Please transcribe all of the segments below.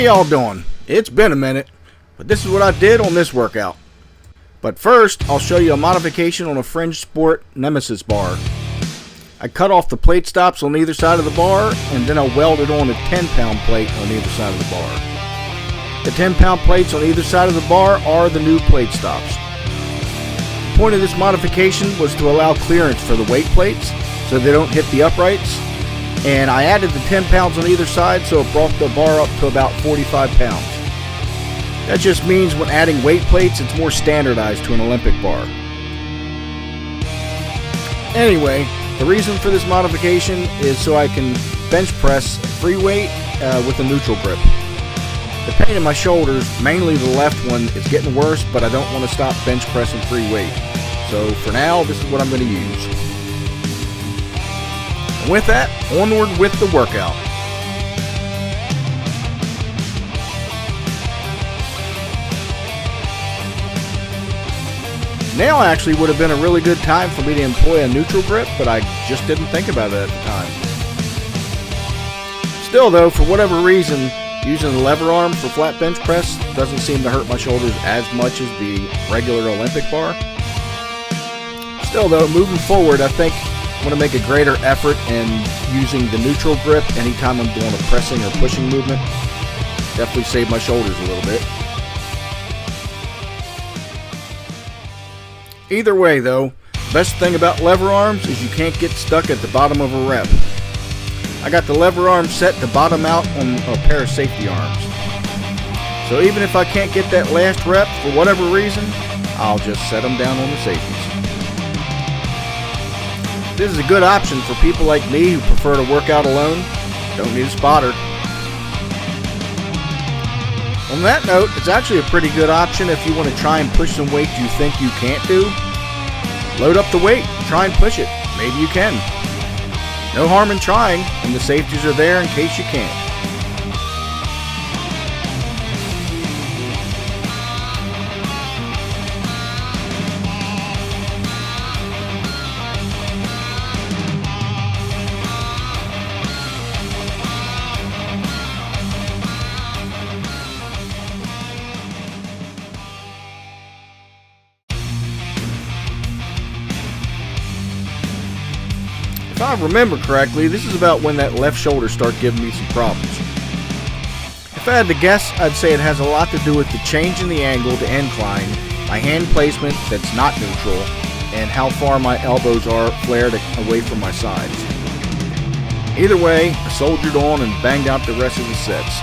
y'all doing? It's been a minute, but this is what I did on this workout. But first, I'll show you a modification on a Fringe Sport Nemesis bar. I cut off the plate stops on either side of the bar, and then I welded on a 10-pound plate on either side of the bar. The 10-pound plates on either side of the bar are the new plate stops. The point of this modification was to allow clearance for the weight plates so they don't hit the uprights, and I added the 10 pounds on either side, so it brought the bar up to about 45 pounds. That just means when adding weight plates, it's more standardized to an Olympic bar. Anyway, the reason for this modification is so I can bench press free weight with a neutral grip. The pain in my shoulders, mainly the left one, is getting worse, but I don't want to stop bench pressing free weight. So for now, this is what I'm going to use. And with that, onward with the workout. Now actually would have been a really good time for me to employ a neutral grip, but I just didn't think about it at the time. Still though, for whatever reason, using the lever arm for flat bench press doesn't seem to hurt my shoulders as much as the regular Olympic bar. Still though, moving forward, I think I'm going to make a greater effort in using the neutral grip anytime I'm doing a pressing or pushing movement. Definitely save my shoulders a little bit. Either way though, best thing about lever arms is you can't get stuck at the bottom of a rep. I got the lever arm set to bottom out on a pair of safety arms. So even if I can't get that last rep for whatever reason, I'll just set them down on the safeties. This is a good option for people like me who prefer to work out alone. Don't need a spotter. On that note, it's actually a pretty good option if you want to try and push some weight you think you can't do. Load up the weight, try and push it. Maybe you can. No harm in trying, and the safeties are there in case you can't. If I remember correctly, this is about when that left shoulder started giving me some problems. If I had to guess, I'd say it has a lot to do with the change in the angle to incline, my hand placement that's not neutral, and how far my elbows are flared away from my sides. Either way, I soldiered on and banged out the rest of the sets.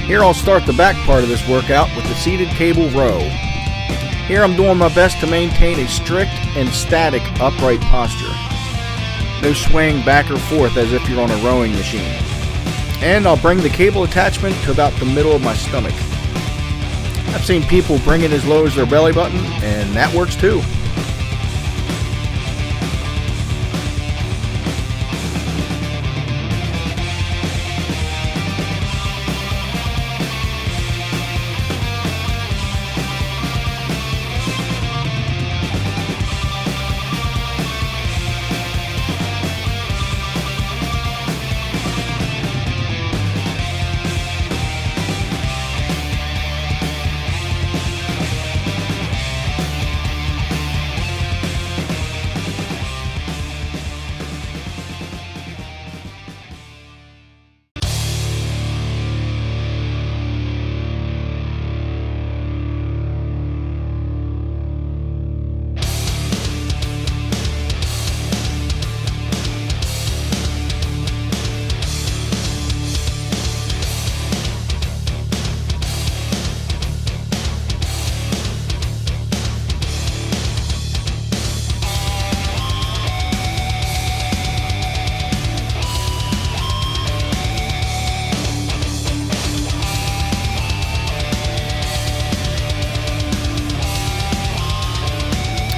Here I'll start the back part of this workout with the seated cable row. Here I'm doing my best to maintain a strict and static upright posture. No swaying back or forth as if you're on a rowing machine. And I'll bring the cable attachment to about the middle of my stomach. I've seen people bring it as low as their belly button, and that works too.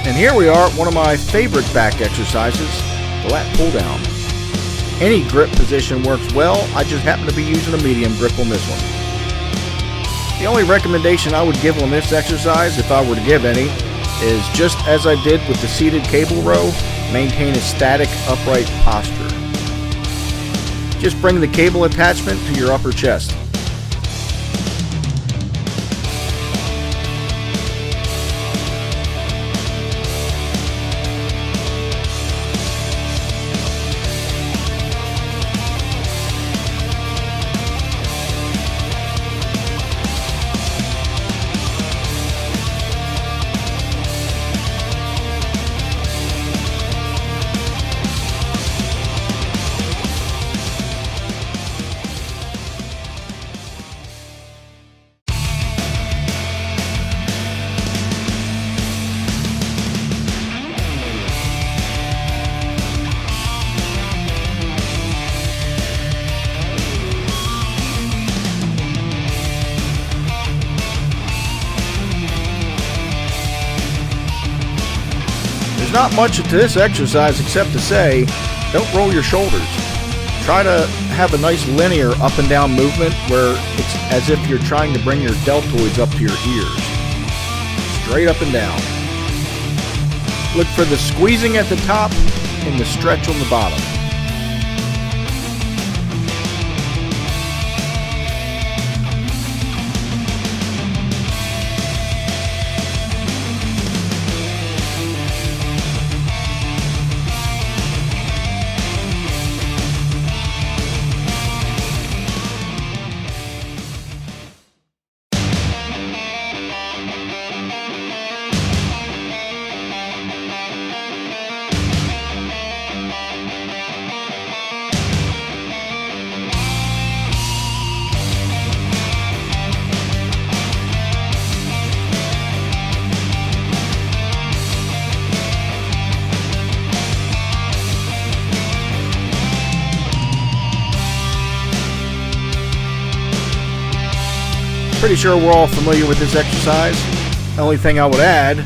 And here we are at one of my favorite back exercises, the lat pull down. Any grip position works well, I just happen to be using a medium grip on this one. The only recommendation I would give on this exercise, if I were to give any, is just as I did with the seated cable row, maintain a static upright posture. Just bring the cable attachment to your upper chest. There's not much to this exercise except to say, don't roll your shoulders. Try to have a nice linear up and down movement where it's as if you're trying to bring your deltoids up to your ears. Straight up and down. Look for the squeezing at the top and the stretch on the bottom. Pretty sure we're all familiar with this exercise. The only thing I would add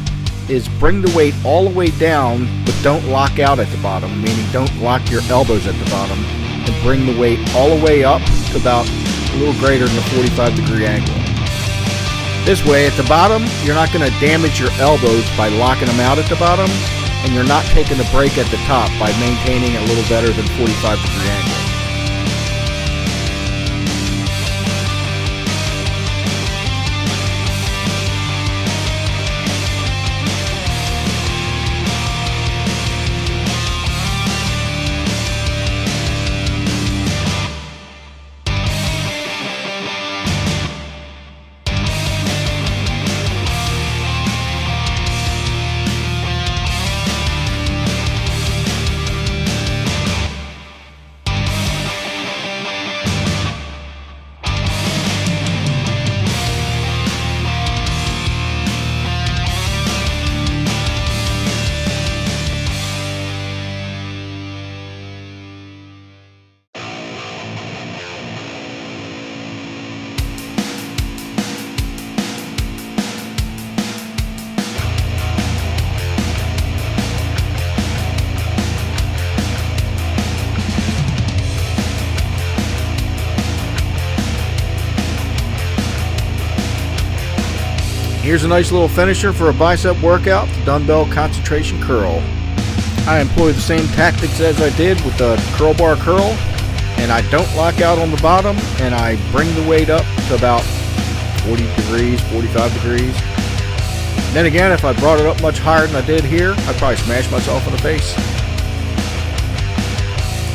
is bring the weight all the way down, but don't lock out at the bottom, meaning don't lock your elbows at the bottom, and bring the weight all the way up to about a little greater than a 45-degree angle. This way, at the bottom, you're not going to damage your elbows by locking them out at the bottom, and you're not taking a break at the top by maintaining a little better than 45-degree angle. Here's a nice little finisher for a bicep workout, the dumbbell concentration curl. I employ the same tactics as I did with the curl bar curl, and I don't lock out on the bottom, and I bring the weight up to about 40 degrees, 45 degrees. Then again, if I brought it up much higher than I did here, I'd probably smash myself in the face.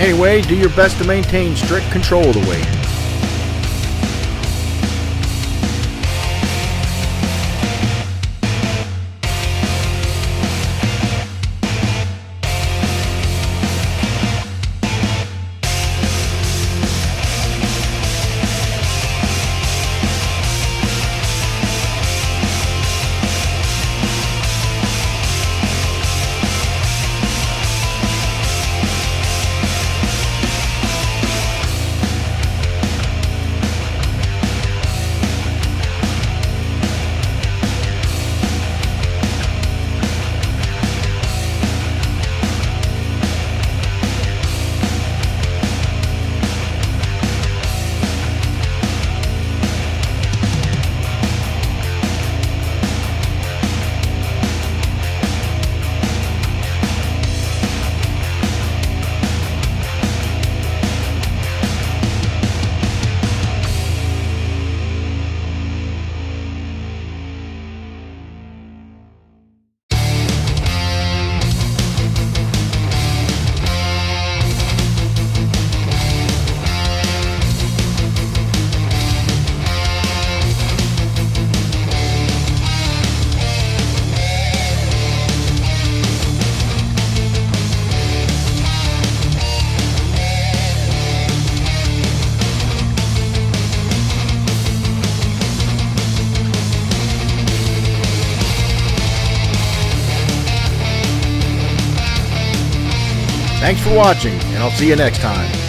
Anyway, do your best to maintain strict control of the weight. Thanks for watching, and I'll see you next time.